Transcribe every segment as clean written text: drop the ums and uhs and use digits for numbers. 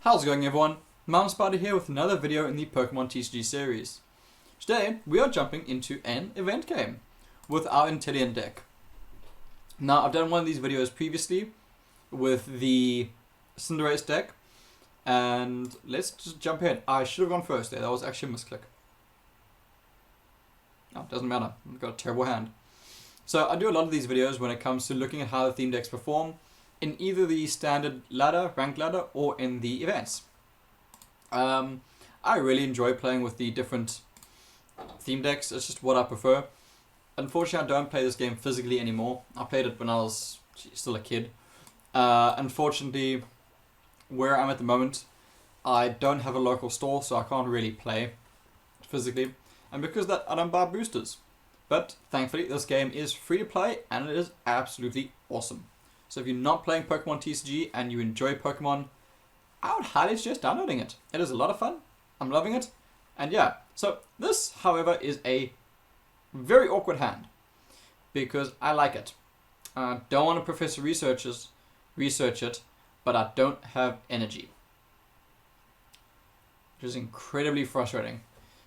How's it going, everyone? Mountainspyder here with another video in the Pokemon TCG series. Today we are jumping into an event game with our Inteleon deck. Now, I've done one of these videos previously with the Cinderace deck, and let's just jump in. I should have gone first there, that was actually a misclick. Oh, doesn't matter, I've got a terrible hand. So I do a lot of these videos when it comes to looking at how the theme decks perform in either the standard ladder, ranked ladder, or in the events. I really enjoy playing with the different theme decks. It's just what I prefer. Unfortunately, I don't play this game physically anymore. I played it when I was still a kid. Unfortunately, where I'm at the moment, I don't have a local store, so I can't really play physically. And because of that, I don't buy boosters. But thankfully, this game is free to play, and it is absolutely awesome. So if you're not playing Pokemon TCG and you enjoy Pokemon, I would highly suggest downloading it. It is a lot of fun. I'm loving it. And yeah, so this, however, is a very awkward hand because I like it. I don't want to professor research it, but I don't have energy, which is incredibly frustrating.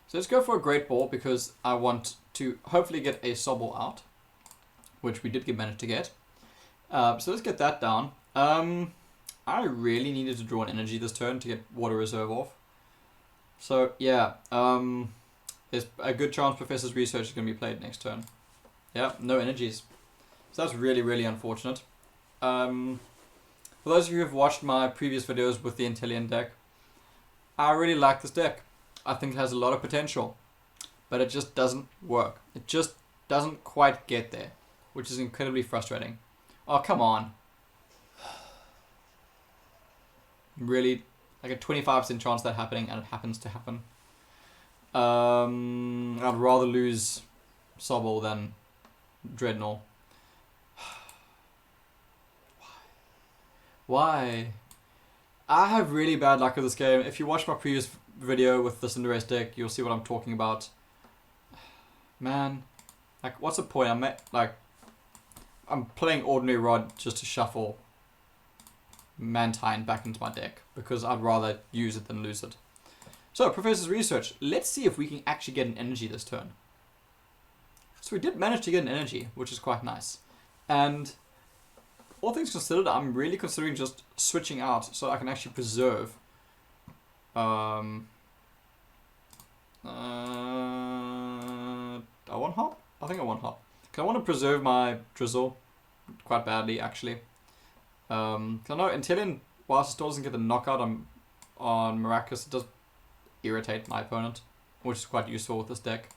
So let's go for a Great Ball because I want to hopefully get a Sobble out, which we did manage to get. So let's get that down. I really needed to draw an energy this turn to get Water Reserve off. So yeah, there's a good chance Professor's Research is going to be played next turn. Yeah, no energies. So that's really, really unfortunate. For those of you who have watched my previous videos with the Inteleon deck, I really like this deck. I think it has a lot of potential, but it just doesn't work. It just doesn't quite get there, which is incredibly frustrating. Oh, come on. Really, like a 25% chance of that happening, and it happens to happen. I'd rather lose Sobble than Dreadnought. Why? I have really bad luck with this game. If you watch my previous video with the Cinderace deck, you'll see what I'm talking about. Man, like, what's the point? I'm playing Ordinary Rod just to shuffle Mantine back into my deck because I'd rather use it than lose it. So, Professor's Research. Let's see if we can actually get an energy this turn. So we did manage to get an energy, which is quite nice. And all things considered, I'm really considering just switching out so I can actually preserve. I want Hop? I think I want Hop. Because I want to preserve my Drizzle quite badly, actually. Because I know Inteleon, whilst it still doesn't get the knockout on Maracas, it does irritate my opponent, which is quite useful with this deck.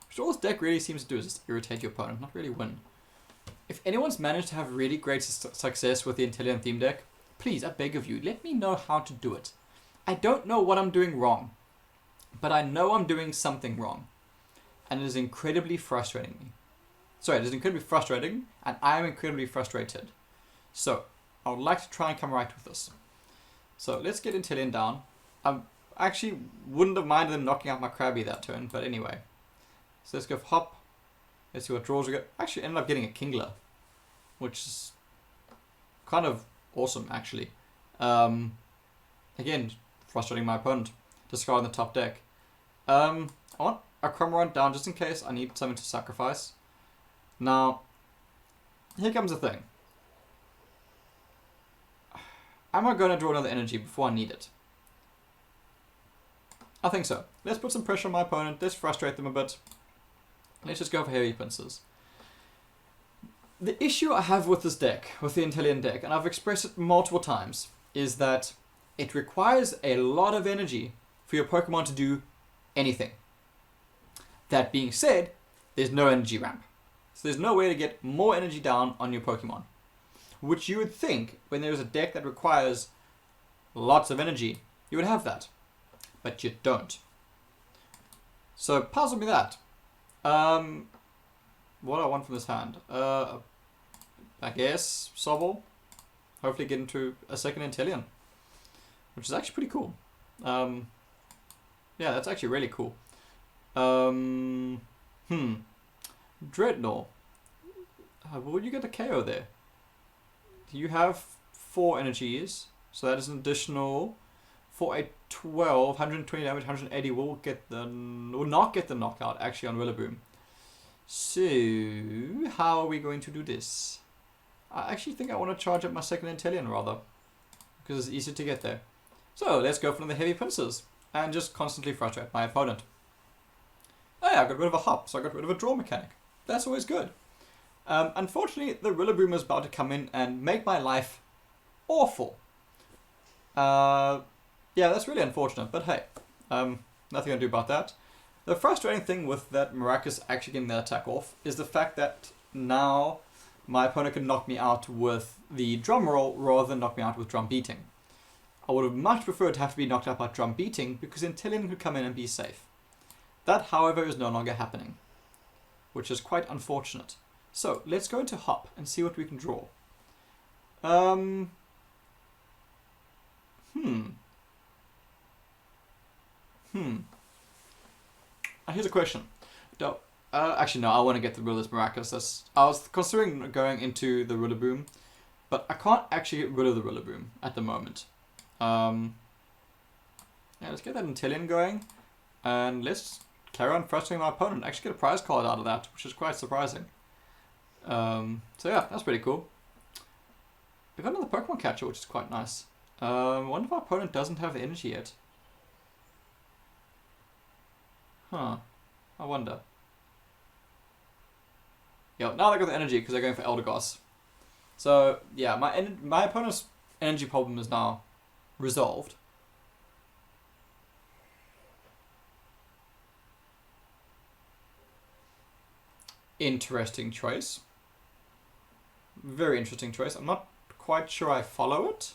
Which all this deck really seems to do is just irritate your opponent, not really win. If anyone's managed to have really great success with the Inteleon theme deck, please, I beg of you, let me know how to do it. I don't know what I'm doing wrong, but I know I'm doing something wrong. And it is incredibly frustrating me. Sorry, it is incredibly frustrating, and I am incredibly frustrated. So, I would like to try and come right with this. So, let's get Inteleon down. I actually wouldn't have minded them knocking out my Krabby that turn, but anyway. So, let's go for Hop. Let's see what draws we get. Actually, ended up getting a Kingler, which is kind of awesome, actually. Again, frustrating my opponent. Discarding the top deck. I want a Cramorant down just in case I need something to sacrifice. Now, here comes the thing. Am I going to draw another energy before I need it? I think so. Let's put some pressure on my opponent. Let's frustrate them a bit. Let's just go for heavy pincers. The issue I have with this deck, with the Inteleon deck, and I've expressed it multiple times, is that it requires a lot of energy for your Pokemon to do anything. That being said, there's no energy ramp. So there's no way to get more energy down on your Pokemon. Which you would think, when there's a deck that requires lots of energy, you would have that. But you don't. So puzzle me that. What do I want from this hand? I guess Sobble. Hopefully get into a second Inteleon. Which is actually pretty cool. Yeah, that's actually really cool. Dreadnought. Will you get a KO there? You have 4 energies, so that is an additional for a 12, 120 damage, 180 will not get the knockout actually on Rillaboom. So, how are we going to do this? I actually think I want to charge up my second Inteleon rather, because it's easier to get there. So, let's go for the heavy pincers and just constantly frustrate my opponent. Oh yeah, I got rid of a hop, so I got rid of a draw mechanic. That's always good. Unfortunately, the Rillaboom is about to come in and make my life awful. Yeah, that's really unfortunate, but hey, nothing I can do about that. The frustrating thing with that Maracas actually getting that attack off is the fact that now my opponent can knock me out with the drum roll rather than knock me out with drum beating. I would have much preferred to have to be knocked out by drum beating because Inteleon could come in and be safe. That, however, is no longer happening, which is quite unfortunate. So, let's go into Hop and see what we can draw. Here's a question. Actually, no, I want to get rid of this Maracas. I was considering going into the Rillaboom, but I can't actually get rid of the Rillaboom at the moment. Yeah, let's get that Inteleon going, and let's carry on frustrating my opponent. Actually get a prize card out of that, which is quite surprising. So yeah, that's pretty cool. We got another Pokemon catcher, which is quite nice. I wonder if our opponent doesn't have the energy yet. Huh. I wonder. Yeah, now they got the energy because they're going for Eldegoss. So yeah, my opponent's energy problem is now resolved. Interesting choice. Very interesting choice. I'm not quite sure I follow it,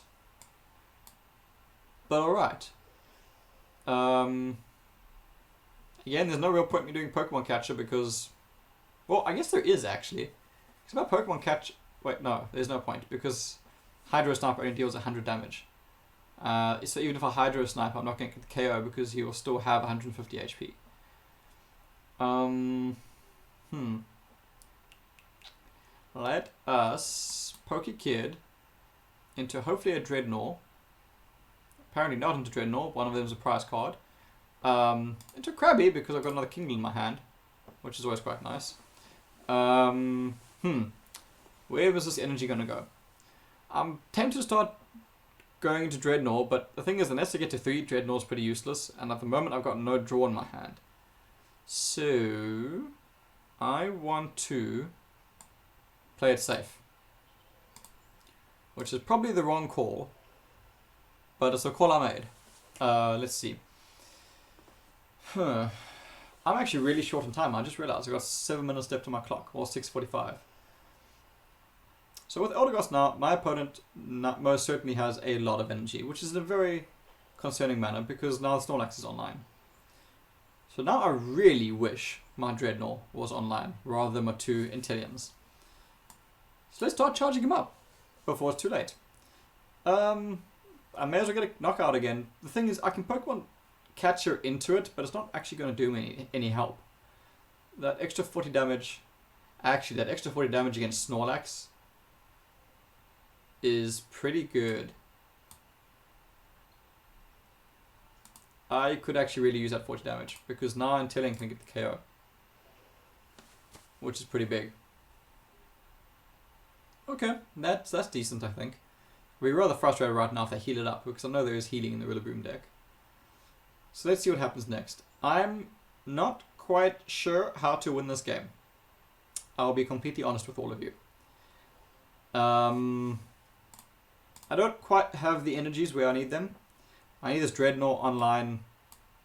but alright. Again, there's no real point in me doing Pokemon Catcher because, well, I guess there is actually. Because my Pokemon Catch, wait, no, there's no point because Hydro Sniper only deals 100 damage. So even if I Hydro Snipe, I'm not going to get the KO because he will still have 150 HP. Let us Pokekid into hopefully a Dreadnought. Apparently not into Dreadnought, one of them is a prize card. Into Krabby because I've got another Kingdom in my hand, which is always quite nice. Where was this energy going to go? I'm tempted to start going into Dreadnought, but the thing is, unless I get to 3, Dreadnought's pretty useless, and at the moment I've got no draw in my hand. So, I want to play it safe. Which is probably the wrong call, but it's a call I made. Let's see. I'm actually really short on time. I just realized I've got 7 minutes left on my clock, or 6:45. So with Eldegoss now, my opponent most certainly has a lot of energy, which is in a very concerning manner because now Snorlax is online. So now I really wish my Dreadnought was online rather than my 2 Inteleons. So let's start charging him up before it's too late. I may as well get a knockout again. The thing is, I can Pokemon Catcher into it, but it's not actually going to do me any help. That extra 40 damage, actually that extra 40 damage against Snorlax is pretty good. I could actually really use that 40 damage because now Inteleon can get the KO, which is pretty big. Okay, that's decent, I think. We're rather frustrated right now if they heal it up because I know there is healing in the Rillaboom deck. So let's see what happens next. I'm not quite sure how to win this game. I'll be completely honest with all of you. I don't quite have the energies where I need them. I need this Dreadnought online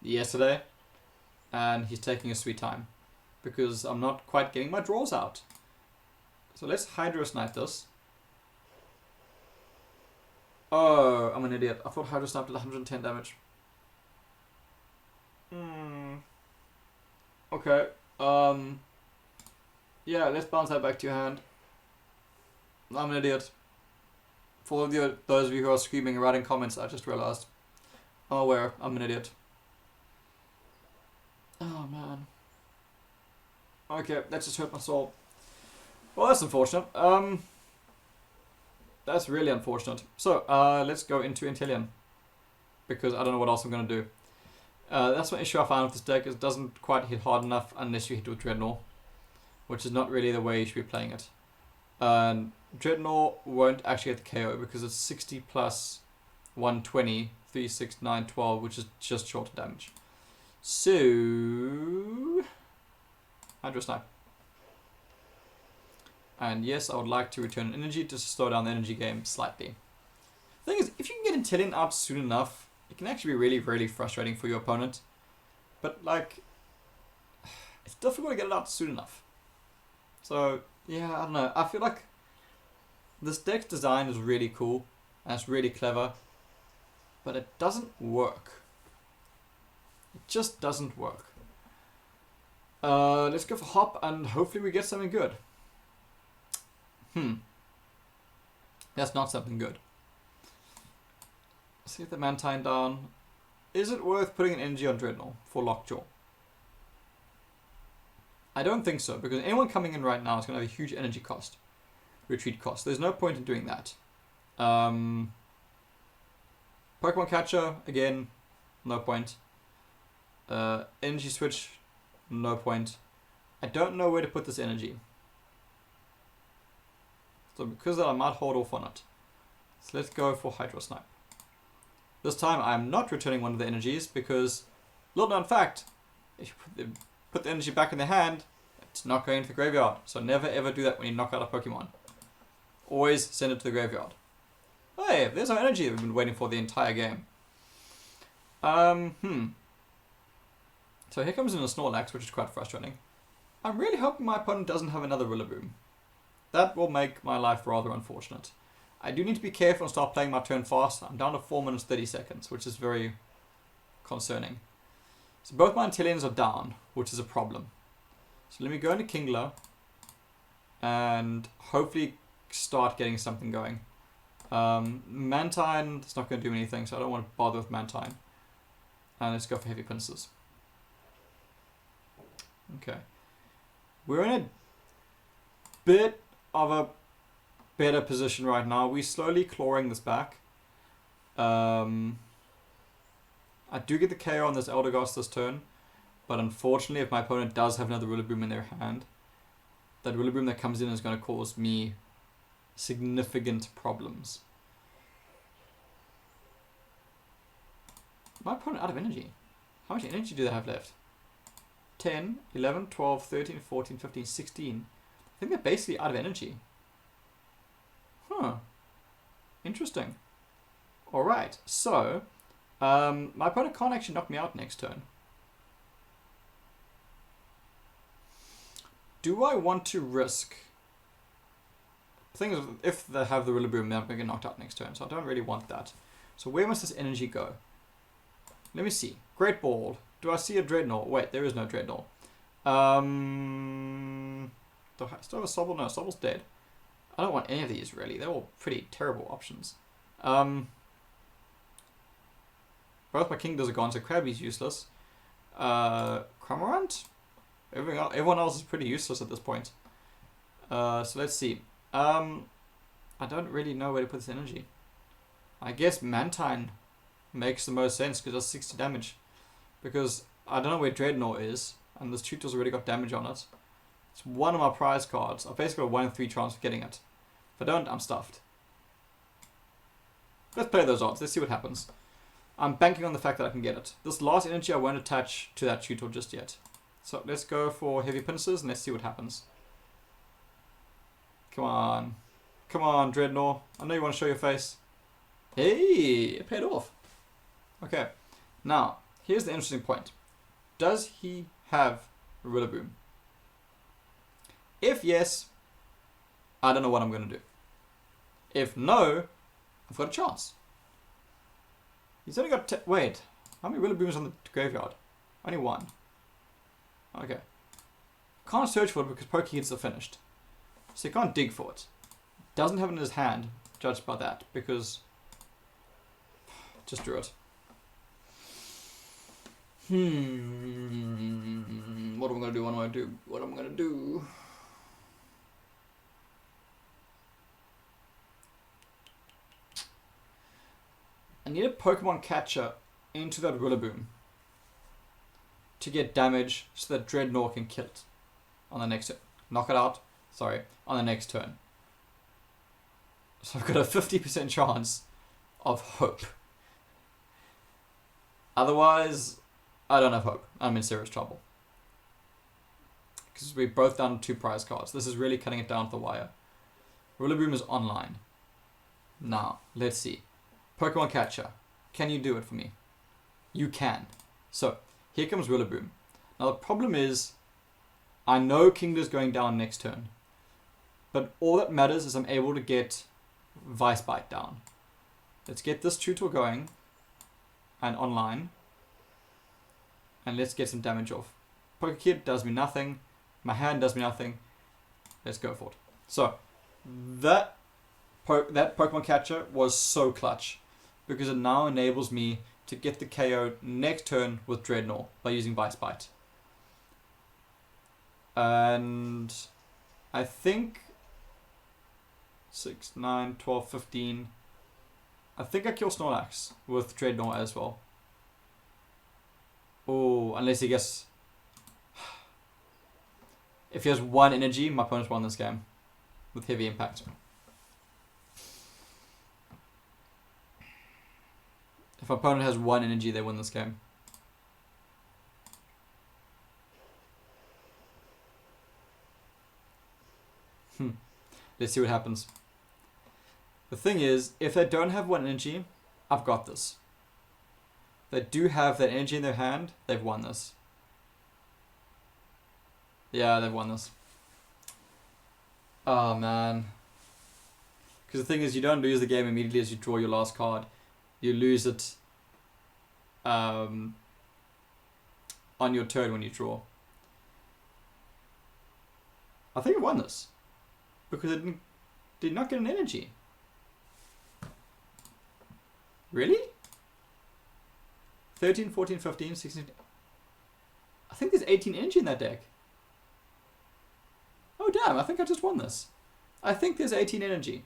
yesterday, and he's taking a sweet time because I'm not quite getting my draws out. So let's Hydro Snipe this. Oh, I'm an idiot. I thought Hydro Snipe did 110 damage. Okay. Yeah, let's bounce that back to your hand. I'm an idiot. For those of you who are screaming and writing comments, I just realized. I'm aware. I'm an idiot. Oh, man. Okay, that just hurt my soul. Well, that's unfortunate. That's really unfortunate. So, let's go into Inteleon. because I don't know what else I'm going to do. That's my issue I found with this deck, is it doesn't quite hit hard enough unless you hit with Dreadnought, which is not really the way you should be playing it. Dreadnought won't actually get the KO because it's 60 plus 120, 3, 6, 9, 12, which is just short of damage. So, Hydro Snipe. And yes, I would like to return an energy to slow down the energy game slightly. The thing is, if you can get Inteleon out soon enough, it can actually be really, really frustrating for your opponent. But, like, it's difficult to get it out soon enough. So, yeah, I don't know. I feel like this deck's design is really cool, and it's really clever, but it doesn't work. It just doesn't work. Let's go for Hop, and hopefully we get something good. That's not something good. Let's get the Mantine down. Is it worth putting an energy on Dreadnought for Lockjaw? I don't think so, because anyone coming in right now is going to have a huge energy cost. Retreat cost. There's no point in doing that. Pokemon Catcher, again, no point. Energy Switch, no point. I don't know where to put this energy. So because of that, I might hold off on it. So let's go for Hydro Snipe. This time I'm not returning one of the energies because, little known fact, if you put the energy back in the hand, it's not going to the graveyard. So never ever do that when you knock out a Pokemon. Always send it to the graveyard. Hey, there's our energy that we've been waiting for the entire game. So here comes in a Snorlax, which is quite frustrating. I'm really hoping my opponent doesn't have another Rillaboom. That will make my life rather unfortunate. I do need to be careful and start playing my turn fast. I'm down to 4 minutes 30 seconds, which is very concerning. So both my Inteleons are down, which is a problem. So let me go into Kingler and hopefully start getting something going. Mantine is not going to do anything, so I don't want to bother with Mantine. And let's go for Heavy Pincers. Okay. We're in a bit of a better position right now. We're slowly clawing this back. I do get the KO on this Eldegoss this turn, but unfortunately if my opponent does have another Rillaboom in their hand, that Rillaboom that comes in is going to cause me significant problems. My opponent out of energy. How much energy do they have left? 10, 11, 12, 13, 14, 15, 16. I think they're basically out of energy. Huh. Interesting. Alright, so my opponent can't actually knock me out next turn. Do I want to risk... The thing is, if they have the Rillaboom, they're not going to get knocked out next turn, so I don't really want that. So where must this energy go? Let me see. Great Ball. Do I see a Dreadnought? Wait, there is no Dreadnought. Do I still have a Sobble? No, Sobble's dead. I don't want any of these, really. They're all pretty terrible options. Both my Kingders are gone, so Krabby's useless. Cramorant? Everyone else is pretty useless at this point. So let's see. I don't really know where to put this energy. I guess Mantine makes the most sense because it does 60 damage. Because I don't know where Dreadnought is, and this tutor's already got damage on it. It's one of my prize cards. I've basically got a 1 in 3 chance of getting it. If I don't, I'm stuffed. Let's play those odds. Let's see what happens. I'm banking on the fact that I can get it. This last energy I won't attach to that tutor just yet. So let's go for Heavy Pincers and let's see what happens. Come on. Come on, Dreadnought. I know you want to show your face. Hey, it paid off. Okay. Now, here's the interesting point. Does he have a Rillaboom? If yes, I don't know what I'm going to do. If no, I've got a chance. He's only got... Wait. How many Rillabooms on the graveyard? Only one. Okay. Can't search for it because Pokehits are finished. So he can't dig for it. Doesn't have it in his hand, judged by that, because... Just drew it. What am I going to do? What am I going to do? What am I going to do? I need a Pokemon catcher into that Rillaboom to get damage so that Dreadnought can kill it on the next turn. Knock it out, sorry, on the next turn. So I've got a 50% chance of hope. Otherwise, I don't have hope. I'm in serious trouble. Because we're both down 2 prize cards. This is really cutting it down to the wire. Rillaboom is online. Now, let's see. Pokemon Catcher. Can you do it for me? You can. So, here comes Rillaboom. Now the problem is, I know Kingler's going down next turn. But all that matters is I'm able to get Vice Bite down. Let's get this tutor going. And online. And let's get some damage off. Pokekid does me nothing. My hand does me nothing. Let's go for it. So, that Pokemon Catcher was so clutch. Because it now enables me to get the KO next turn with Dreadnought by using Vice Bite. And I think 6, 9, 12, 15. I think I kill Snorlax with Dreadnought as well. Oh, unless he gets... If he has 1 energy, my opponent's won this game. With heavy impact. If my opponent has 1 energy, they win this game. Let's see what happens. The thing is, if they don't have 1 energy, I've got this. If they do have that energy in their hand, they've won this. Yeah, they've won this. Oh, man. Because the thing is, you don't lose the game immediately as you draw your last card. You lose it on your turn when you draw. I think I won this. Because I did not get an energy. Really? 13, 14, 15, 16... I think there's 18 energy in that deck. Oh damn, I think I just won this. I think there's 18 energy.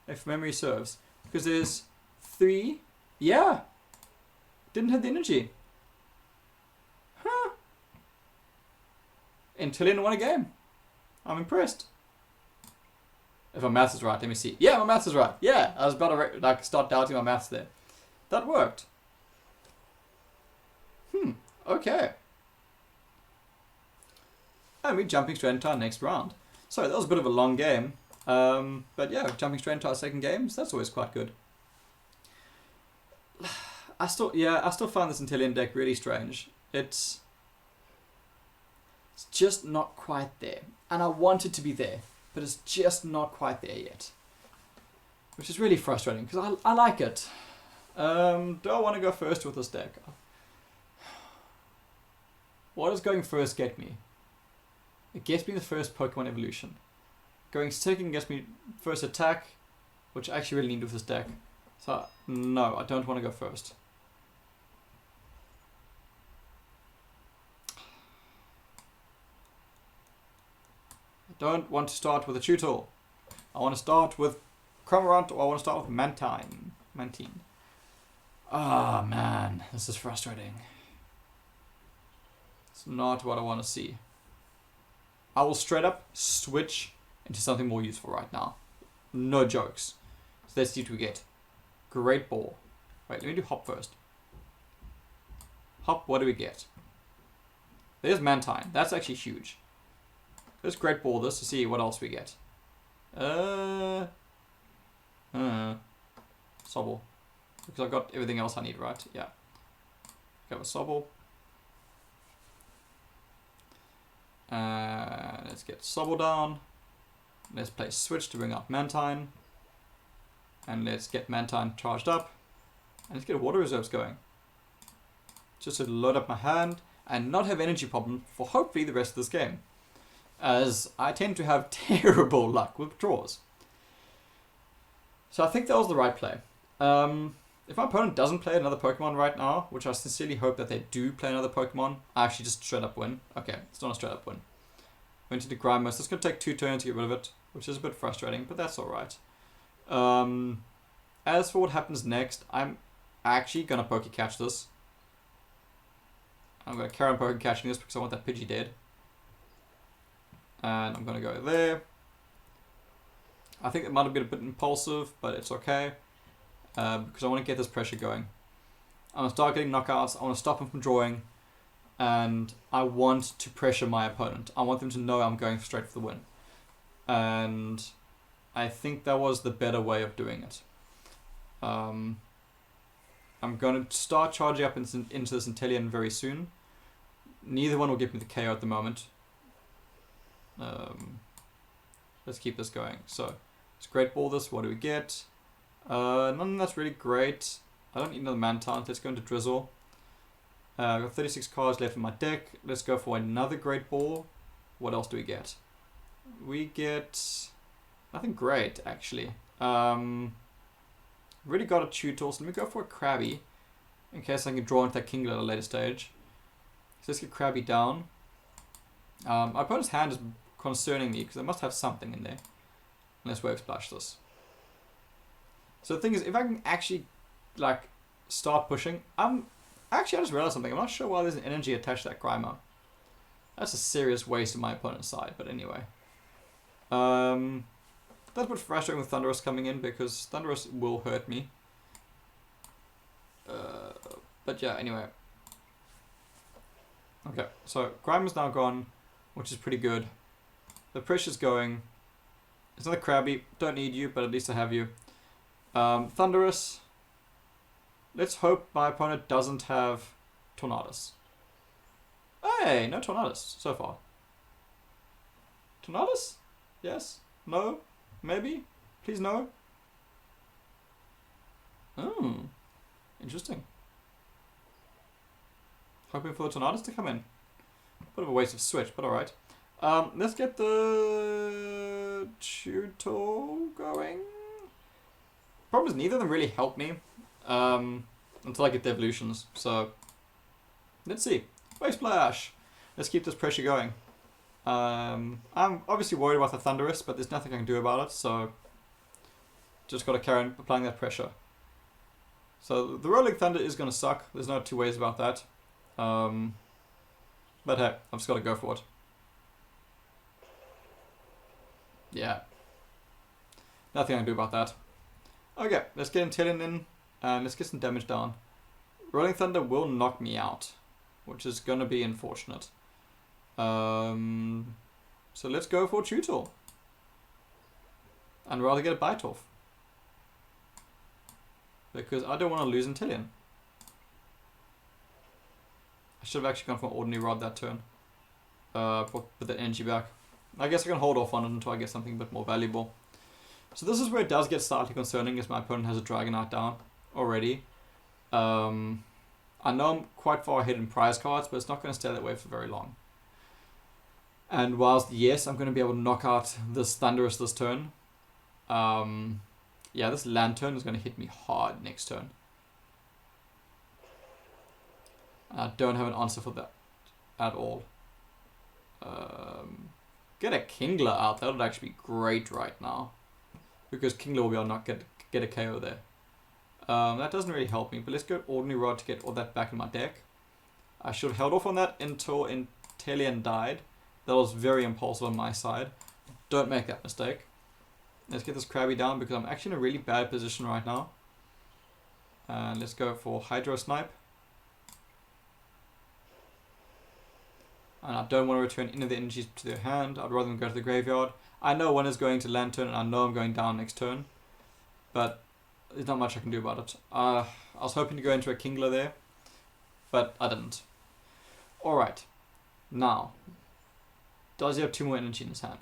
If memory serves. Because there's 3... Yeah! Didn't have the energy. Huh. Inteleon won a game. I'm impressed. If my maths is right, let me see. Yeah, my maths is right. Yeah, I was about to start doubting my maths there. That worked. Okay. And we're jumping straight into our next round. So that was a bit of a long game. But yeah, jumping straight into our second game, so that's always quite good. I still find this Inteleon deck really strange. It's just not quite there. And I want it to be there, but it's just not quite there yet. Which is really frustrating, because I like it. Do I want to go first with this deck? What does going first get me? It gets me the first Pokemon evolution. Going second gets me first attack, which I actually really need with this deck. So, no, I don't want to go first. I don't want to start with a tutor. I want to start with Cramorant, or I want to start with Mantine. Ah, man, this is frustrating. It's not what I want to see. I will straight up switch into something more useful right now. No jokes. So let's see what we get. Great Ball. Wait, let me do Hop first. Hop, what do we get? There's Mantine. That's actually huge. Let's Great Ball this to see what else we get. Sobble. Because I've got everything else I need, right? Yeah. Go with Sobble. Let's get Sobble down. Let's play Switch to bring up Mantine. And let's get Mantine charged up. And let's get Water Reserves going. Just to load up my hand and not have energy problem for hopefully the rest of this game. As I tend to have terrible luck with draws. So I think that was the right play. If my opponent doesn't play another Pokemon right now, which I sincerely hope that they do play another Pokemon, I actually just straight up win. Okay, it's not a straight up win. Went into Grimus. It's going to take 2 turns to get rid of it, which is a bit frustrating, but that's alright. As for what happens next, I'm actually going to poke catch this. I'm going to carry on poke catching this because I want that Pidgey dead. And I'm going to go there. I think it might have been a bit impulsive, but it's okay. Because I want to get this pressure going. I want to start getting knockouts. I want to stop him from drawing. And I want to pressure my opponent. I want them to know I'm going straight for the win. And I think that was the better way of doing it. I'm going to start charging up into this Inteleon very soon. Neither one will give me the KO at the moment. Let's keep this going. So, let's Great Ball this. What do we get? Nothing that's really great. I don't need another Mantine. Let's go into Drizzle. I've got 36 cards left in my deck. Let's go for another Great Ball. What else do we get? We get nothing great, actually. Really got a Tutor, so let me go for a Krabby in case I can draw into that Kingler at a later stage. So let's get Krabby down. My opponent's hand is concerning me because I must have something in there. Let's Wave Splash this. So the thing is, if I can actually like start pushing, actually I just realized something. I'm not sure why there's an energy attached to that Grimer. That's a serious waste of my opponent's side, but anyway. That's a bit frustrating with Thundurus coming in because Thundurus will hurt me. But yeah, anyway. Okay, so Grimer's now gone, which is pretty good. The pressure's going. It's not a Krabby, don't need you, but at least I have you. Thundurus. Let's hope my opponent doesn't have Tornadus. Hey, no Tornadus so far. Tornadus? Yes? No? Maybe? Please no? Oh, interesting. Hoping for the Tornadus to come in. Bit of a waste of switch, but alright. Let's get the Tutor going. Problem is neither of them really help me until I get the evolutions. So let's see. Wave Splash. Let's keep this pressure going. I'm obviously worried about the Thundurus, but there's nothing I can do about it, so just got to carry on applying that pressure. So the Rolling Thunder is going to suck. There's no two ways about that. But hey, I've just got to go for it. Yeah. Nothing I can do about that. Okay, let's get Inteleon in, and let's get some damage down. Rolling Thunder will knock me out, which is going to be unfortunate. So let's go for Tutor. And rather get a Bite off. Because I don't want to lose Inteleon. I should have actually gone for Ordinary Rod that turn. Put the energy back. I guess I can hold off on it until I get something a bit more valuable. So this is where it does get slightly concerning, as my opponent has a Dragonite down already. I know I'm quite far ahead in prize cards, but it's not going to stay that way for very long. And whilst, yes, I'm going to be able to knock out this Thundurus this turn, yeah, this Lantern is going to hit me hard next turn. I don't have an answer for that at all. Get a Kingler out. That would actually be great right now. Because Kingler will be able to get a KO there. That doesn't really help me, but let's go Ordinary Rod to get all that back in my deck. I should have held off on that until Inteleon died. That was very impulsive on my side. Don't make that mistake. Let's get this Krabby down because I'm actually in a really bad position right now. And let's go for Hydro Snipe. And I don't want to return any of the energies to their hand. I'd rather them go to the graveyard. I know one is going to Lantern and I know I'm going down next turn. But there's not much I can do about it. I was hoping to go into a Kingler there, but I didn't. Alright. Now, does he have 2 more energy in his hand?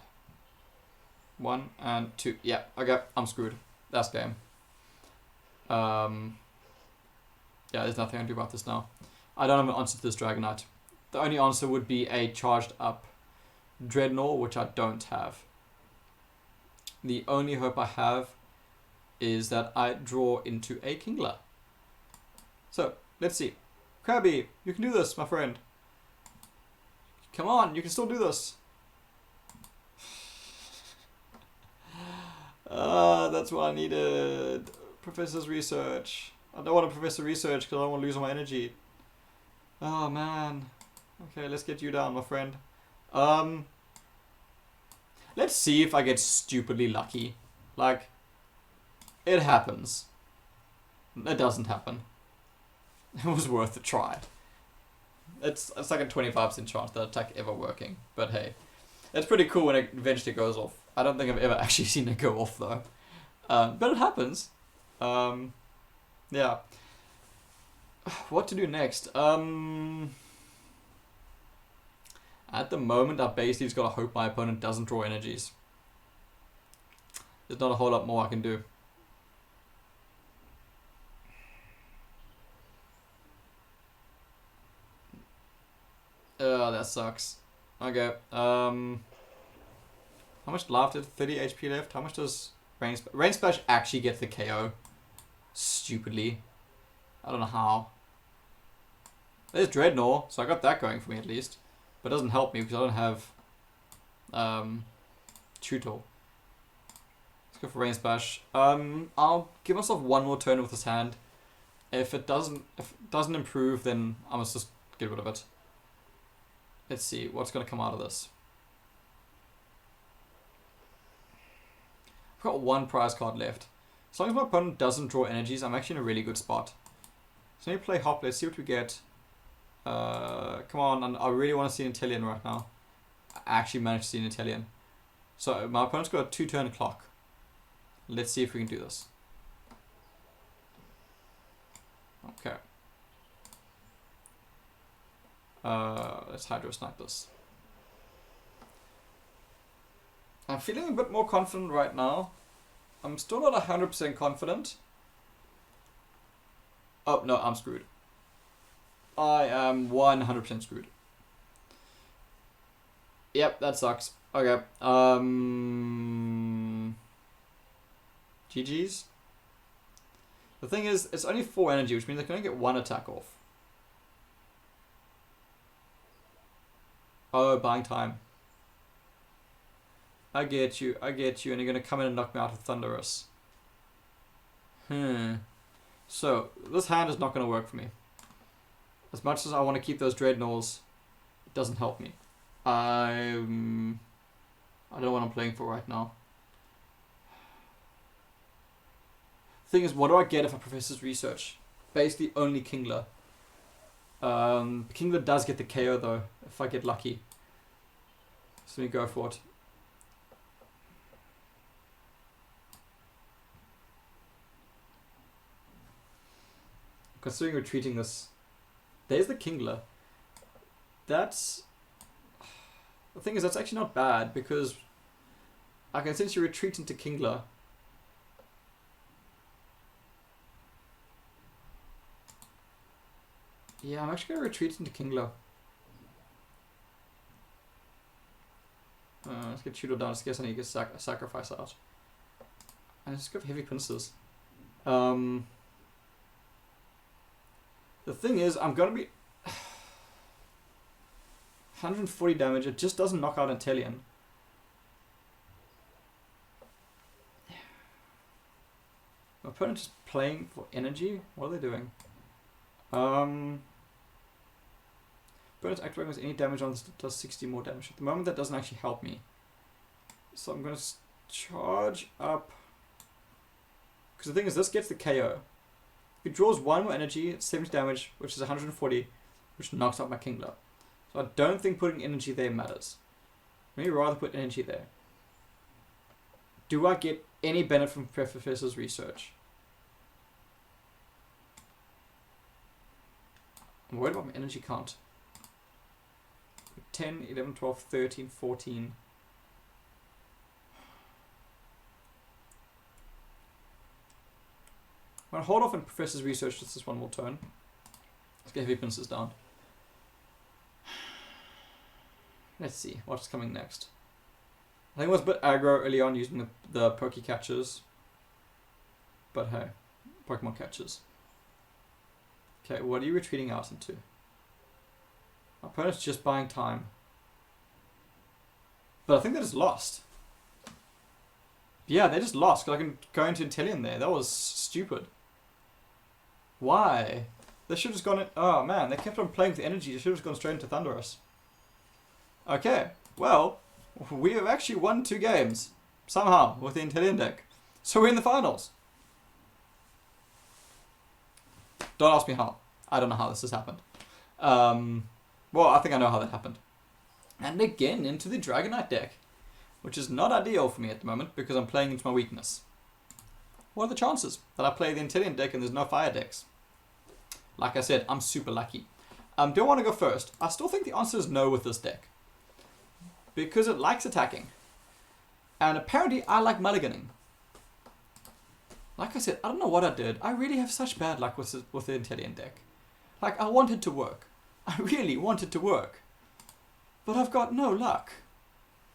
1 and 2. Yeah, okay, I'm screwed. That's game. Yeah, there's nothing I can do about this now. I don't have an answer to this Dragonite. The only answer would be a charged up Dreadnought, which I don't have. The only hope I have is that I draw into a Kingler. So, let's see. Krabby, you can do this, my friend. Come on, you can still do this. That's what I needed. Professor's research. I don't want to Professor Research because I don't want to lose all my energy. Oh man. Okay, let's get you down, my friend. Let's see if I get stupidly lucky. Like, it happens. It doesn't happen. It was worth a try. It's like a 25% chance that attack ever working. But hey, it's pretty cool when it eventually goes off. I don't think I've ever actually seen it go off though. But it happens. Yeah. What to do next? At the moment, I basically just gotta hope my opponent doesn't draw energies. There's not a whole lot more I can do. That sucks. Okay. How much left? 30 HP left. How much does Rain Splash actually get the KO? Stupidly. I don't know how. There's Dreadnought, so I got that going for me at least. But it doesn't help me because I don't have Tutor. Let's go for Rain Splash. I'll give myself one more turn with this hand. If it doesn't improve, then I must just get rid of it. Let's see what's going to come out of this. I've got one prize card left. As long as my opponent doesn't draw energies, I'm actually in a really good spot. So let me play Hop. Let's see what we get. Come on, I really want to see an Inteleon right now. I actually managed to see an Inteleon. So my opponent's got a 2-turn clock. Let's see if we can do this. Okay. Let's Hydro Snipe this. I'm feeling a bit more confident right now. I'm still not 100% confident. Oh, no, I'm screwed. I am 100% screwed. Yep, that sucks. Okay. GG's. The thing is, it's only 4 energy, which means I can only get 1 attack off. Oh, buying time. I get you, and you're going to come in and knock me out with Thunderous. So, this hand is not going to work for me. As much as I want to keep those Dreadnoughts, it doesn't help me. I don't know what I'm playing for right now. Thing is, what do I get if I Professor's Research? Basically, only Kingler. Kingler does get the KO though, if I get lucky. So let me go for it. Considering retreating this. There's the Kingler. That's... The thing is, that's actually not bad because I can essentially retreat into Kingler. Yeah, I'm actually going to retreat into Kingler. Let's get Tudor down. I guess I need to get a sacrifice out. And let's go for Heavy Pincers. The thing is, I'm going to be... 140 damage. It just doesn't knock out Inteleon. My opponent's just playing for energy? What are they doing? Opponent's activating with any damage on this does 60 more damage. At the moment that doesn't actually help me. So I'm going to charge up. Because the thing is, this gets the KO. If it draws 1 more energy, it's 70 damage, which is 140, which knocks out my Kingler. So I don't think putting energy there matters. Maybe rather put energy there. Do I get any benefit from Professor's Research? I'm worried about my energy count. 10, 11, 12, 13, 14. I'm going to hold off on Professor's Research just this one more turn. Let's get Heavy Pincers down. Let's see what's coming next. I think it was a bit aggro early on using the Poke Catchers. But hey, Pokemon Catchers. Okay, what are you retreating out into? My opponent's just buying time. But I think they just lost. Yeah, they just lost because I can go into Inteleon there. That was stupid. Why? They should have just gone in. Oh man, they kept on playing with the energy. They should have just gone straight into Thunderous. Okay, well, we have actually won 2 games. Somehow, with the Inteleon deck. So we're in the finals. Don't ask me how. I don't know how this has happened. Well, I think I know how that happened. And again, into the Dragonite deck. Which is not ideal for me at the moment, because I'm playing into my weakness. What are the chances that I play the Inteleon deck and there's no fire decks? Like I said, I'm super lucky. Do I want to go first? I still think the answer is no with this deck. Because it likes attacking. And apparently I like mulliganing. Like I said, I don't know what I did. I really have such bad luck with the Inteleon deck. Like, I want it to work. I really want it to work. But I've got no luck.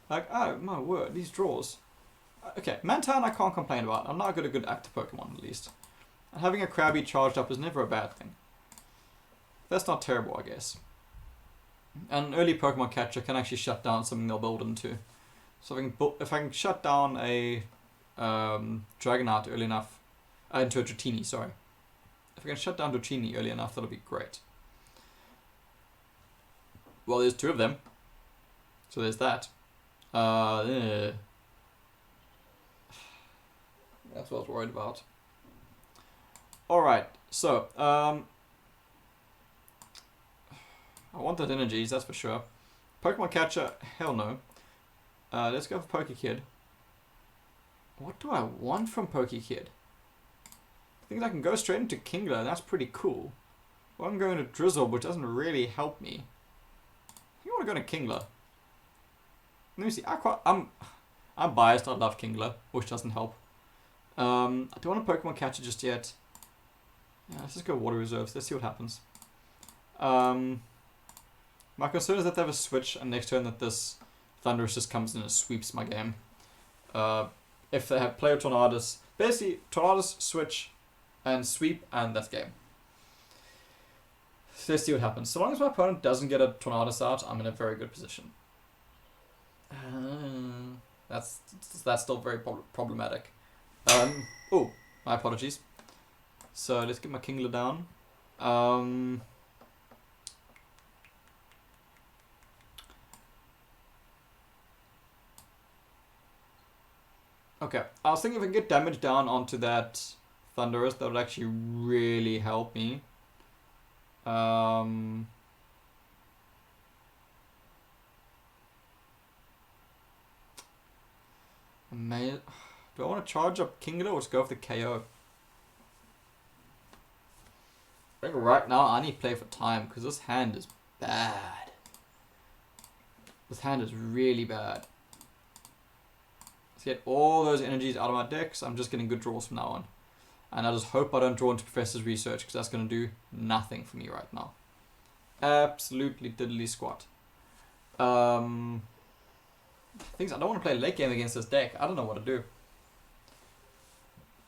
Like, oh my word, these draws. Okay, Mantine I can't complain about. I'm not got a good active Pokemon at least. And having a Krabby charged up is never a bad thing. That's not terrible, I guess. And an early Pokemon catcher can actually shut down something they'll build into. So if I can shut down a Dragonite early enough, into a Dratini, sorry. If I can shut down Dratini early enough, that'll be great. Well, there's 2 of them. So there's that. That's what I was worried about. Alright, so, I want that energies, that's for sure. Pokemon catcher, hell no. Let's go for Pokekid. What do I want from Pokekid? I think I can go straight into Kingler, and that's pretty cool. Well, I'm going to Drizzle, which doesn't really help me. I think I want to go to Kingler. Let me see. I'm biased. I love Kingler, which doesn't help. I don't want a Pokemon catcher just yet. Yeah, let's just go Water Reserves. Let's see what happens. My concern is that they have a switch, and next turn that this Thunderous just comes in and sweeps my game. If they have play a Tornadus, basically Tornadus, switch, and sweep, and that's game. So let's see what happens. So long as my opponent doesn't get a Tornadus out, I'm in a very good position. That's still very problematic. Oh, my apologies. So let's get my Kingler down. Okay, I was thinking if I can get damage down onto that Thunderous, that would actually really help me. Do I want to charge up Kingler or just go for the KO? I think right now I need to play for time because this hand is bad. This hand is really bad. Let's get all those energies out of my decks. I'm just getting good draws from now on. And I just hope I don't draw into Professor's Research because that's going to do nothing for me right now. Absolutely diddly squat. Things I don't want to play late game against this deck. I don't know what to do.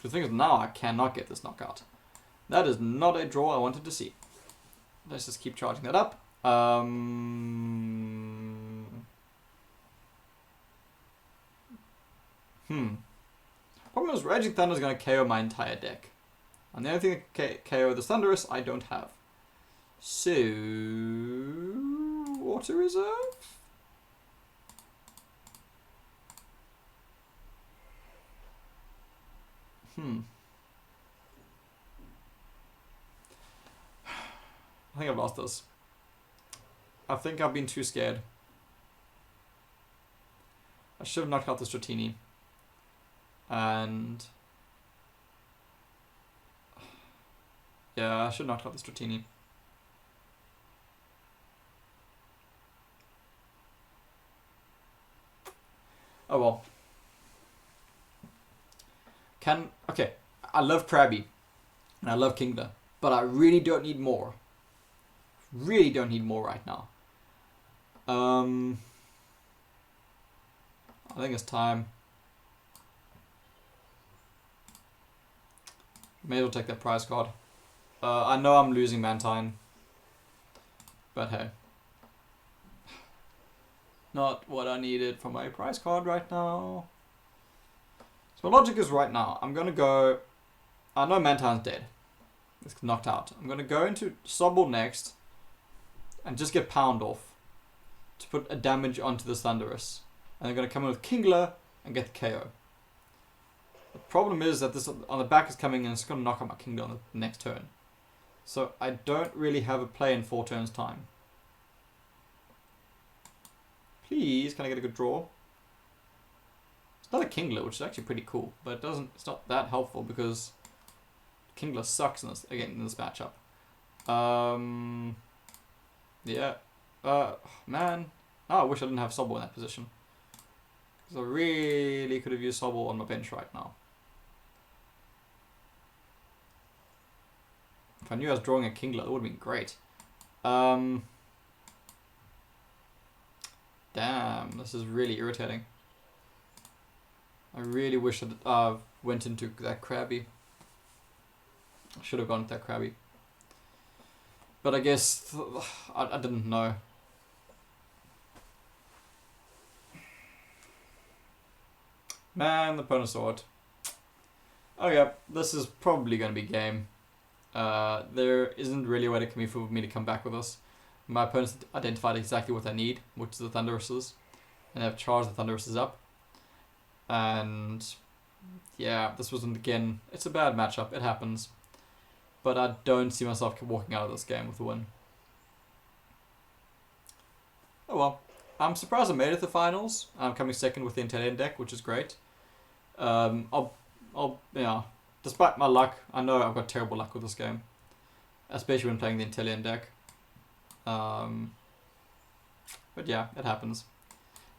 The thing is now I cannot get this knockout. That is not a draw I wanted to see. Let's just keep charging that up. Problem is Raging Thunder is going to KO my entire deck. And the only thing that can KO the Thunderous I don't have. So... Water Reserve? I think I've lost this. I think I've been too scared. I should have knocked out the Dratini. And... yeah, I should have knocked out the Dratini. Oh well. Okay, I love Krabby. And I love Kingler. But I really don't need more. Really don't need more right now. I think it's time. May as well take that prize card. I know I'm losing Mantine. But hey. Not what I needed for my prize card right now. So my logic is right now. I'm going to go... I know Mantine's dead. It's knocked out. I'm going to go into Sobble next and just get Pound off to put a damage onto this Thunderous. And I'm going to come in with Kingler and get the KO. The problem is that this on the back is coming and it's going to knock out my Kingler on the next turn. So I don't really have a play in 4 turns time. Please, can I get a good draw? It's not a Kingler, which is actually pretty cool, but it's not that helpful because Kingler sucks in this matchup. Yeah. Man. Oh, I wish I didn't have Sobble in that position. Because I really could have used Sobble on my bench right now. If I knew I was drawing a Kingler, that would have been great. Damn, this is really irritating. I really wish I went into that Krabby. I should have gone with that Krabby. But I guess I didn't know. Man, the opponent saw it. Oh yeah, this is probably going to be game. There isn't really a way for me to come back with this. My opponent's identified exactly what they need, which is the Thunderouses. And they've charged the Thunderouses up. And yeah, this wasn't, again, it's a bad matchup, it happens. But I don't see myself walking out of this game with a win. Oh well. I'm surprised I made it to the finals. I'm coming second with the Inteleon deck, which is great. Yeah, despite my luck, I know I've got terrible luck with this game. Especially when playing the Inteleon deck. But yeah, it happens.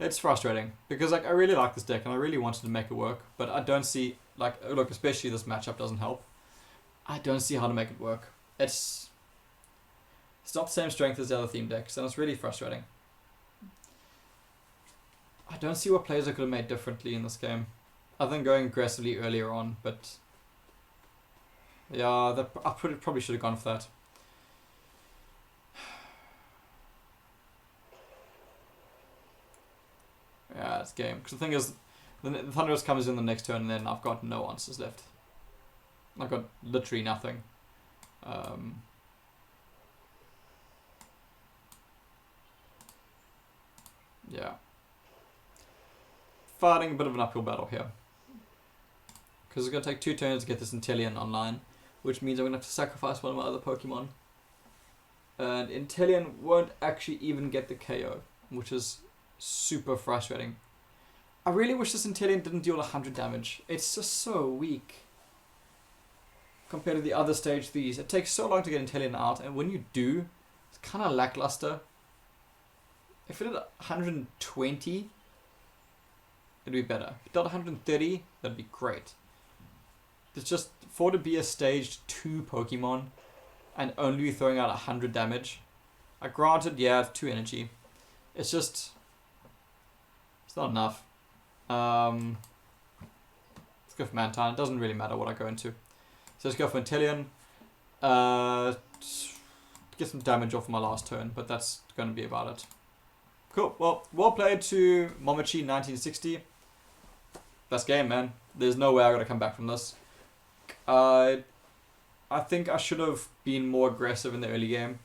It's frustrating because like I really like this deck and I really wanted to make it work, but I don't see look, especially this matchup doesn't help. I don't see how to make it work. It's not the same strength as the other theme decks, and it's really frustrating. I don't see what plays I could have made differently in this game, other than going aggressively earlier on. But yeah, I probably should have gone for that. Yeah, it's game. Because the thing is, the Thunderous comes in the next turn, and then I've got no answers left. I've got literally nothing. Yeah. Fighting a bit of an uphill battle here. Because it's going to take 2 turns to get this Inteleon online, which means I'm going to have to sacrifice one of my other Pokemon. And Inteleon won't actually even get the KO, which is super frustrating. I really wish this Inteleon didn't deal 100 damage. It's just so weak compared to the other stage 3s. It takes so long to get Inteleon out, and when you do, it's kind of lackluster. If it did 120, it'd be better. If it did 130, that'd be great. It's just, for it to be a stage 2 Pokemon and only throwing out 100 damage. Granted, yeah, it's 2 energy. It's just, it's not enough. Let's go for Mantine. It doesn't really matter what I go into. So let's go for Inteleon. Get some damage off my last turn, but that's going to be about it. Cool. Well played to Momochi 1960. Best game, man. There's no way I got to come back from this. I think I should have been more aggressive in the early game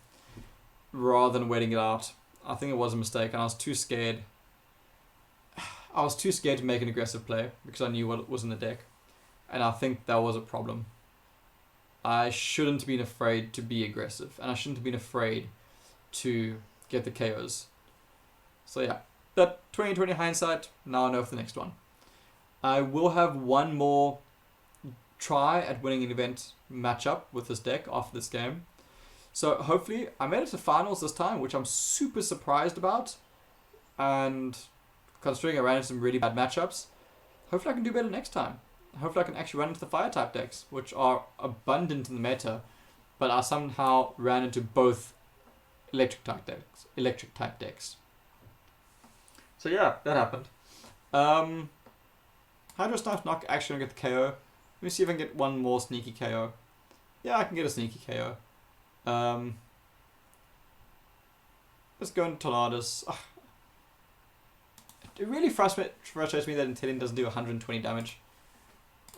rather than waiting it out. I think it was a mistake, and I was too scared. I was too scared to make an aggressive play because I knew what was in the deck, and I think that was a problem. I shouldn't have been afraid to be aggressive, and I shouldn't have been afraid to get the KOs. So yeah, but 2020 hindsight, now I know for the next one. I will have one more try at winning an event matchup with this deck after this game. So hopefully, I made it to finals this time, which I'm super surprised about. And considering I ran into some really bad matchups, hopefully I can do better next time. Hopefully I can actually run into the fire type decks, which are abundant in the meta, but I somehow ran into both electric type decks. So yeah, that happened. Hydro Snipe's not actually going to get the KO. Let me see if I can get one more sneaky KO. Yeah, I can get a sneaky KO. Let's go into Tornadus. It really frustrates me that Inteleon doesn't do 120 damage.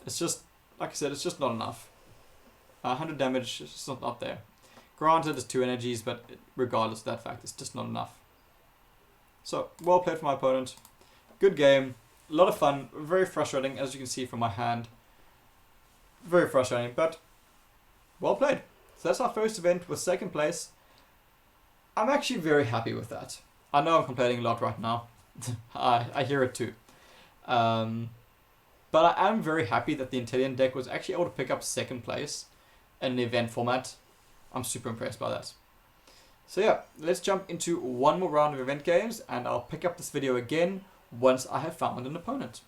It's just, like I said, it's just not enough. 100 damage is not up there. Granted, it's 2 energies, but regardless of that fact, it's just not enough. So, well played from my opponent. Good game. A lot of fun. Very frustrating, as you can see from my hand. Very frustrating, but well played. So that's our first event with 2nd place. I'm actually very happy with that. I know I'm complaining a lot right now. I hear it too. But I am very happy that the Inteleon deck was actually able to pick up 2nd place in an event format. I'm super impressed by that. So yeah, let's jump into one more round of event games, and I'll pick up this video again once I have found an opponent.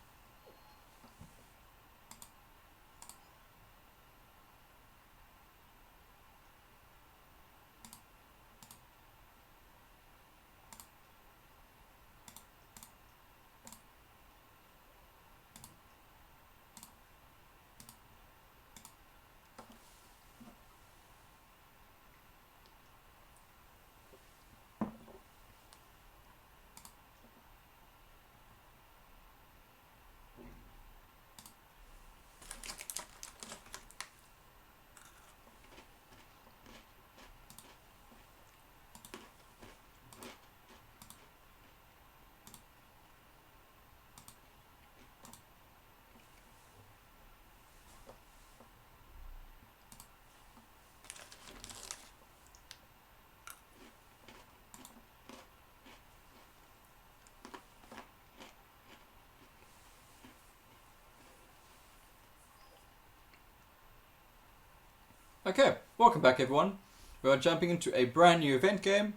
Okay, welcome back everyone. We are jumping into a brand new event game,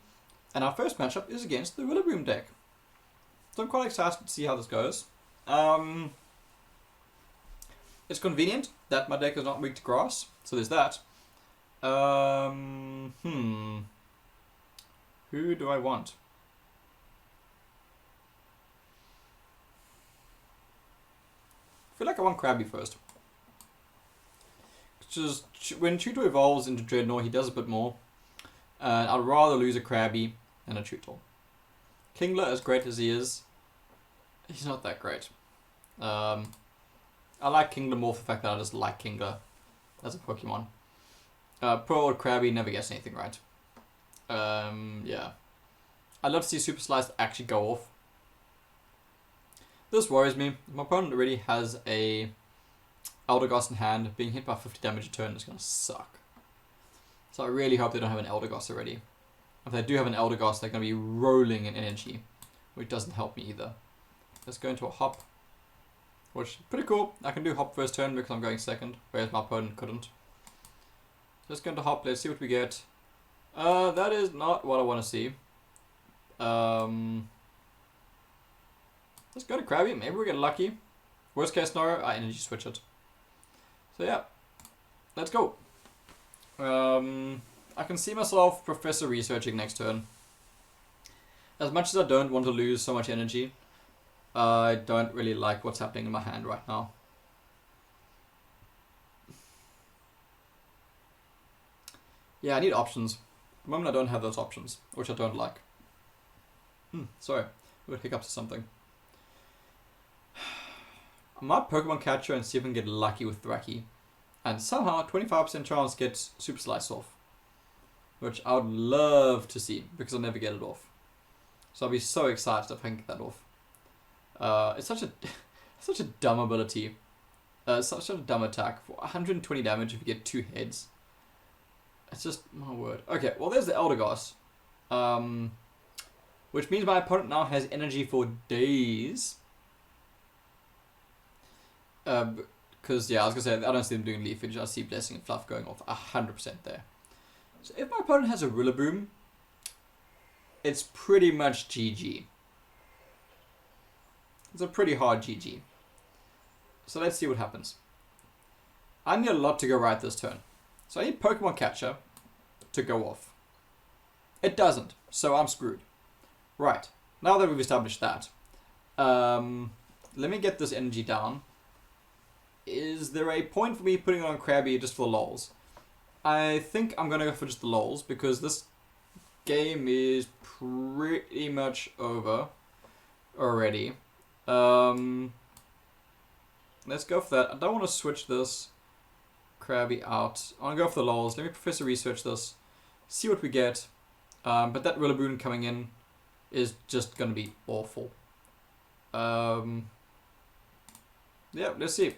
and our first matchup is against the Rillaboom deck. So I'm quite excited to see how this goes. It's convenient that my deck is not weak to grass, so there's that. Who do I want? I feel like I want Krabby first. Just when Tutor evolves into Dreadnought, he does a bit more. I'd rather lose a Krabby than a Tutor. Kingler, as great as he is, he's not that great. I like Kingler more for the fact that I just like Kingler as a Pokemon. Poor old Krabby never gets anything right. Yeah. I'd love to see Super Slice actually go off. This worries me. My opponent already has a Eldegoss in hand. Being hit by 50 damage a turn is going to suck. So I really hope they don't have an Eldegoss already. If they do have an Eldegoss, they're going to be rolling in energy, which doesn't help me either. Let's go into a hop, which is pretty cool. I can do hop first turn because I'm going second, whereas my opponent couldn't. Let's go into hop. Let's see what we get. That is not what I want to see. Let's go to Krabby. Maybe we get lucky. Worst case scenario, I energy switch it. So yeah, let's go. I can see myself Professor researching next turn. As much as I don't want to lose so much energy, I don't really like what's happening in my hand right now. Yeah, I need options. At the moment I don't have those options, which I don't like. Sorry, we got hiccups or something. I might Pokemon Catcher and see if I can get lucky with Thwacky. And somehow 25% chance gets Super Slice off. Which I would love to see, because I'll never get it off. So I'll be so excited if I can get that off. It's such a dumb ability. Such a dumb attack. For 120 damage if you get 2 heads. It's just, my word. Okay, well there's the Eldegoss. Which means my opponent now has energy for days. Because, yeah, I was going to say, I don't see them doing Leafage. I see Blessing and Fluff going off 100% there. So if my opponent has a Rillaboom, it's pretty much GG. It's a pretty hard GG. So let's see what happens. I need a lot to go right this turn. So I need Pokemon Catcher to go off. It doesn't, so I'm screwed. Right, now that we've established that, let me get this energy down. Is there a point for me putting it on Krabby just for the lols? I think I'm going to go for just the lols because this game is pretty much over already. Let's go for that. I don't want to switch this Krabby out. I want to go for the lols. Let me Professor Research this. See what we get. But that Rillaboom coming in is just going to be awful. Yeah, let's see.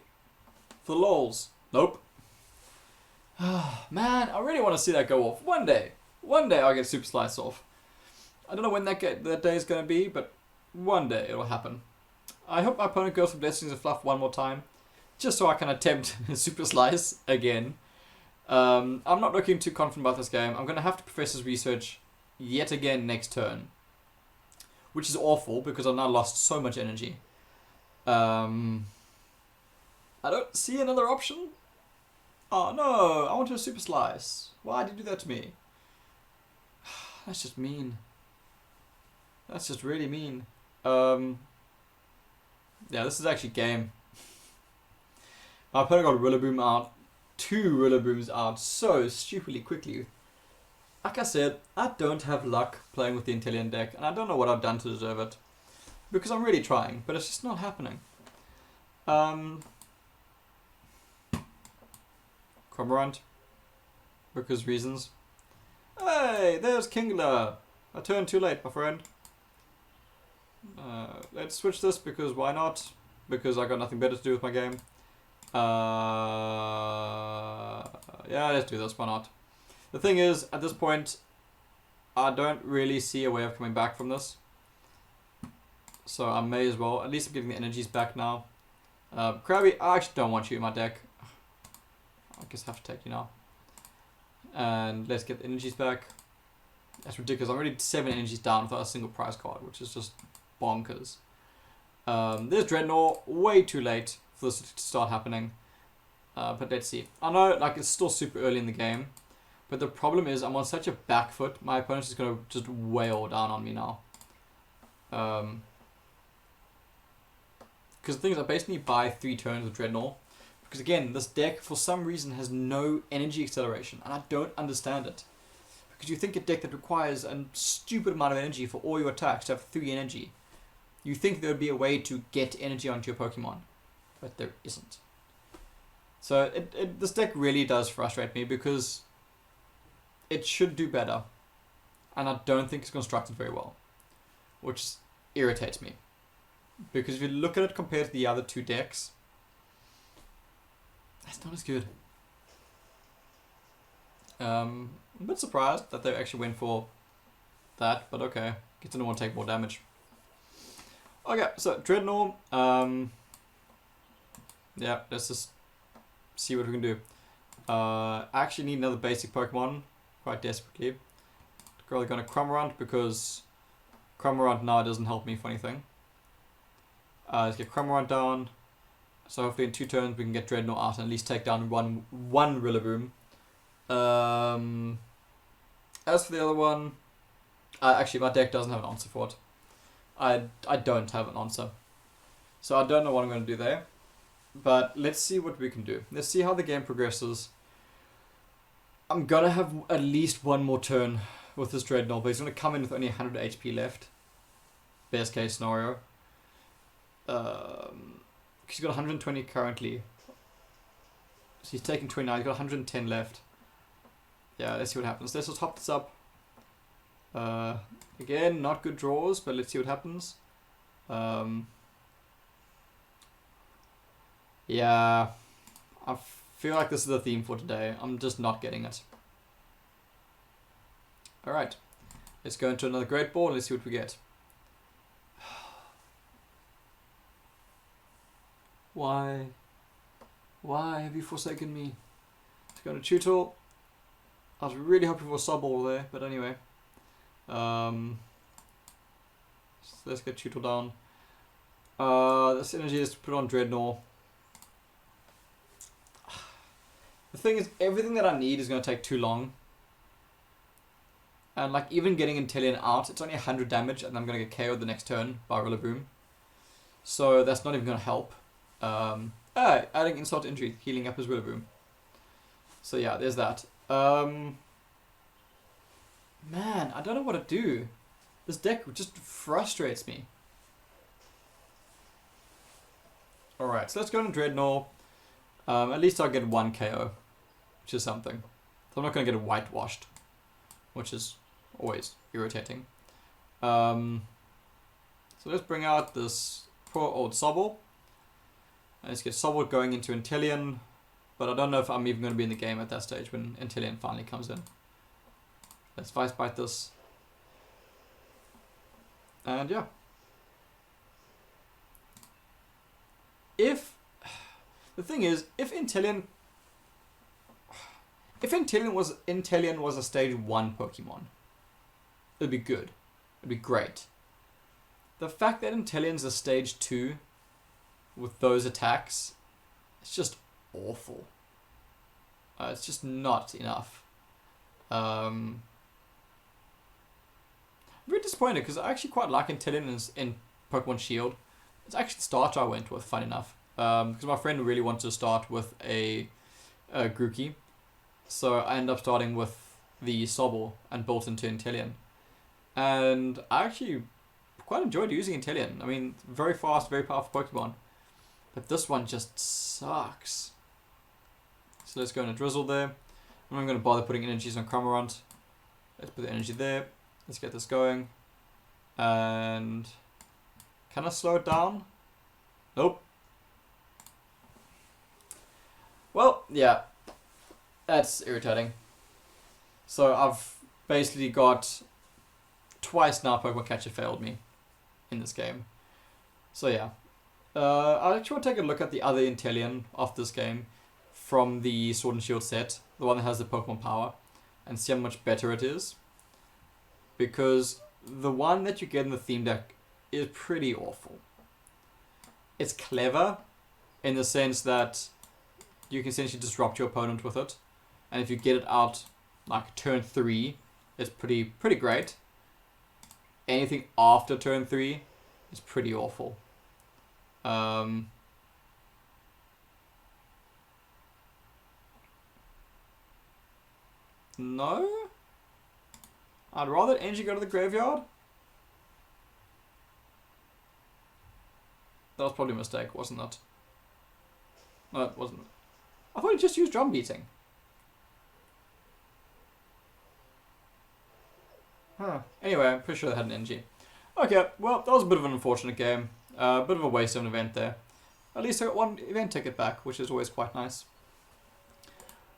For the lols. Nope. Man, I really want to see that go off. One day I'll get Super Slice off. I don't know when that day is going to be, but one day it'll happen. I hope my opponent goes for Blessings of Fluff one more time, just so I can attempt Super Slice again. I'm not looking too confident about this game. I'm going to have to Professor's Research yet again next turn, which is awful because I've now lost so much energy. I don't see another option. Oh no, I want to Super Slice. Why did you do that to me? That's just mean. That's just really mean. Yeah, this is actually game. My opponent got Rillaboom out. 2 Rillabooms out so stupidly quickly. Like I said, I don't have luck playing with the Inteleon deck, and I don't know what I've done to deserve it. Because I'm really trying, but it's just not happening. Cormorant. Because reasons. Hey, there's Kingler. I turned too late, my friend. Let's switch this because why not? Because I got nothing better to do with my game. Yeah, let's do this. Why not? The thing is, at this point, I don't really see a way of coming back from this. So I may as well. At least I'm getting the energies back now. Krabby, I actually don't want you in my deck. I guess I have to take you now. And let's get the energies back. That's ridiculous. I'm already 7 energies down without a single prize card, which is just bonkers. There's Dreadnought. Way too late for this to start happening. But let's see. I know like it's still super early in the game. But the problem is I'm on such a back foot. My opponent's just going to just wail down on me now. Because the thing is I basically buy 3 turns of Dreadnought. Because again, this deck for some reason has no energy acceleration. And I don't understand it. Because you think a deck that requires a stupid amount of energy for all your attacks to have 3 energy. You think there would be a way to get energy onto your Pokemon. But there isn't. So this deck really does frustrate me because it should do better. And I don't think it's constructed very well. Which irritates me. Because if you look at it compared to the other 2 decks, that's not as good. I'm a bit surprised that they actually went for that, but okay. Get to know want to take more damage. Okay, so Dreadnought. Yeah, let's just see what we can do. I actually need another basic Pokemon quite desperately. Probably going to Cramorant because Cramorant now doesn't help me for anything. Let's get Cramorant down. So hopefully in 2 turns we can get Dreadnought out and at least take down one Rillaboom. As for the other one, actually my deck doesn't have an answer for it. I don't have an answer. So I don't know what I'm going to do there. But let's see what we can do. Let's see how the game progresses. I'm going to have at least 1 more turn with this Dreadnought, but he's going to come in with only 100 HP left. Best case scenario. He's got 120 currently. So he's taking 29, he's got 110 left. Yeah, let's see what happens. Let's just hop this up. Again, not good draws, but let's see what happens. Yeah, I feel like this is the theme for today. I'm just not getting it. Alright, let's go into another Great Ball and let's see what we get. Why? Why have you forsaken me? Let's go to Tutor. I was really hoping for a sub-ball there, but anyway. So let's get Tutor down. This energy is to put on Dreadnought. The thing is, everything that I need is going to take too long. And like even getting Inteleon out, it's only 100 damage and I'm going to get KO'd the next turn by Rillaboom. So that's not even going to help. Adding insult to injury, healing up his Rillaboom. So yeah, there's that. Man, I don't know what to do. This deck just frustrates me. Alright, so let's go into Dreadnought. At least I'll get 1 KO. which is something. So I'm not going to get it whitewashed, which is always irritating. So let's bring out this poor old Sobble. Let's get Sobble going into Inteleon, but I don't know if I'm even going to be in the game at that stage when Inteleon finally comes in. Let's Vice Bite this. And yeah. The thing is, if Inteleon was a stage 1 Pokemon, it'd be good. It'd be great. The fact that Inteleon's a stage 2 with those attacks, it's just awful. It's just not enough. I'm very disappointed because I actually quite like Inteleon in Pokemon Shield. It's actually the starter I went with, fun enough. Because my friend really wanted to start with a Grookey. So I ended up starting with the Sobble and built into Inteleon. And I actually quite enjoyed using Inteleon. I mean, very fast, very powerful Pokemon. But this one just sucks. So let's go into Drizzle there. I'm not going to bother putting energies on Cramorant. Let's put the energy there. Let's get this going. And can I slow it down? Nope. Well, yeah. That's irritating. So I've basically got twice now Pokemon Catcher failed me in this game. So yeah. I actually want to take a look at the other Inteleon of this game from the Sword and Shield set, the one that has the Pokemon power, and see how much better it is. Because the one that you get in the theme deck is pretty awful. It's clever in the sense that you can essentially disrupt your opponent with it, and if you get it out like turn 3, it's pretty great. Anything after turn 3 is pretty awful. No? I'd rather energy go to the graveyard. That was probably a mistake, wasn't it? No, it wasn't. I thought you just used drum beating. Huh. Anyway, I'm pretty sure they had an energy. Okay, well, that was a bit of an unfortunate game. A bit of a waste of an event there. At least I got one event ticket back, which is always quite nice.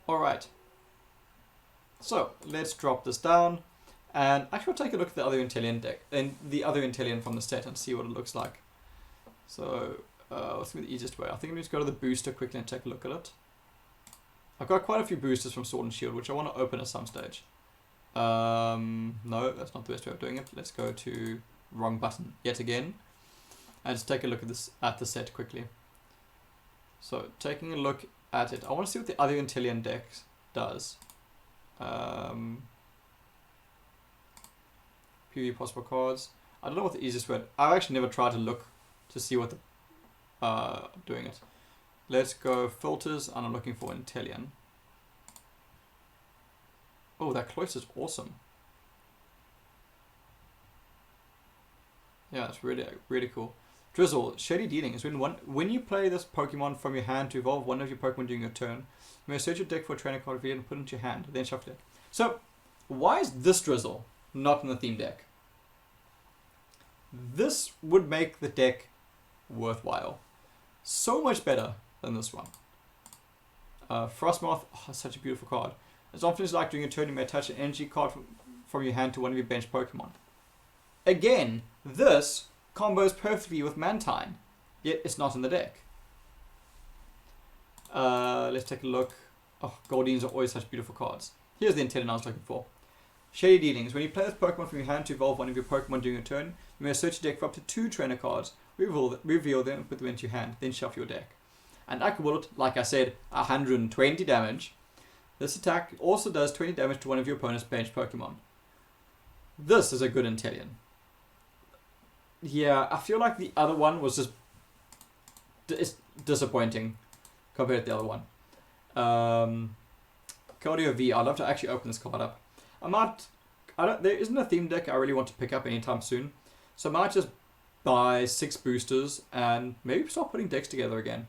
Alright. So, let's drop this down. And actually, I'll take a look at the other Inteleon deck, and the other Inteleon from the set, and see what it looks like. So, what's the easiest way? I think I'm just going to go to the booster quickly and take a look at it. I've got quite a few boosters from Sword and Shield, which I want to open at some stage. No, that's not the best way of doing it. Let's go to wrong button yet again. And just take a look at the set quickly. So, taking a look at it. I want to see what the other Inteleon deck does. PvE possible cards. I don't know what the easiest way. I've actually never tried to look to see what the doing it. Let's go filters, and I'm looking for Inteleon. Oh, that cloister's awesome. Yeah, it's really cool. Drizzle, Shady Dealing is when you play this Pokemon from your hand to evolve one of your Pokemon during your turn, you may search your deck for a trainer card and put it into your hand, then shuffle it. So, why is this Drizzle not in the theme deck? This would make the deck worthwhile. So much better than this one. Frostmoth, oh, such a beautiful card. As often as you like during a turn, you may attach an energy card from your hand to one of your bench Pokemon. Again, this combos perfectly with Mantine, yet it's not in the deck. Let's take a look. Oh, Goldines are always such beautiful cards. Here's the Inteleon I was looking for. Shady Dealings. When you play this Pokemon from your hand to evolve one of your Pokemon during a turn, you may search your deck for up to 2 trainer cards, reveal them and put them into your hand, then shuffle your deck. And Aqua Bullet, like I said, 120 damage. This attack also does 20 damage to one of your opponent's bench Pokemon. This is a good Inteleon. Yeah, I feel like the other one was just disappointing compared to the other one. Cardio V, I'd love to actually open this card up. There isn't a theme deck I really want to pick up anytime soon, so I might just buy 6 boosters and maybe start putting decks together again.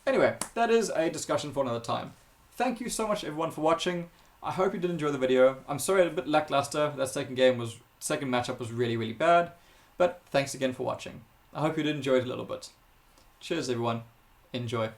Anyway, that is a discussion for another time. thank you so much everyone for watching. I hope you did enjoy the video. I'm sorry a bit lackluster. That second matchup was really, really bad. But thanks again for watching. I hope you did enjoy it a little bit. Cheers everyone. Enjoy.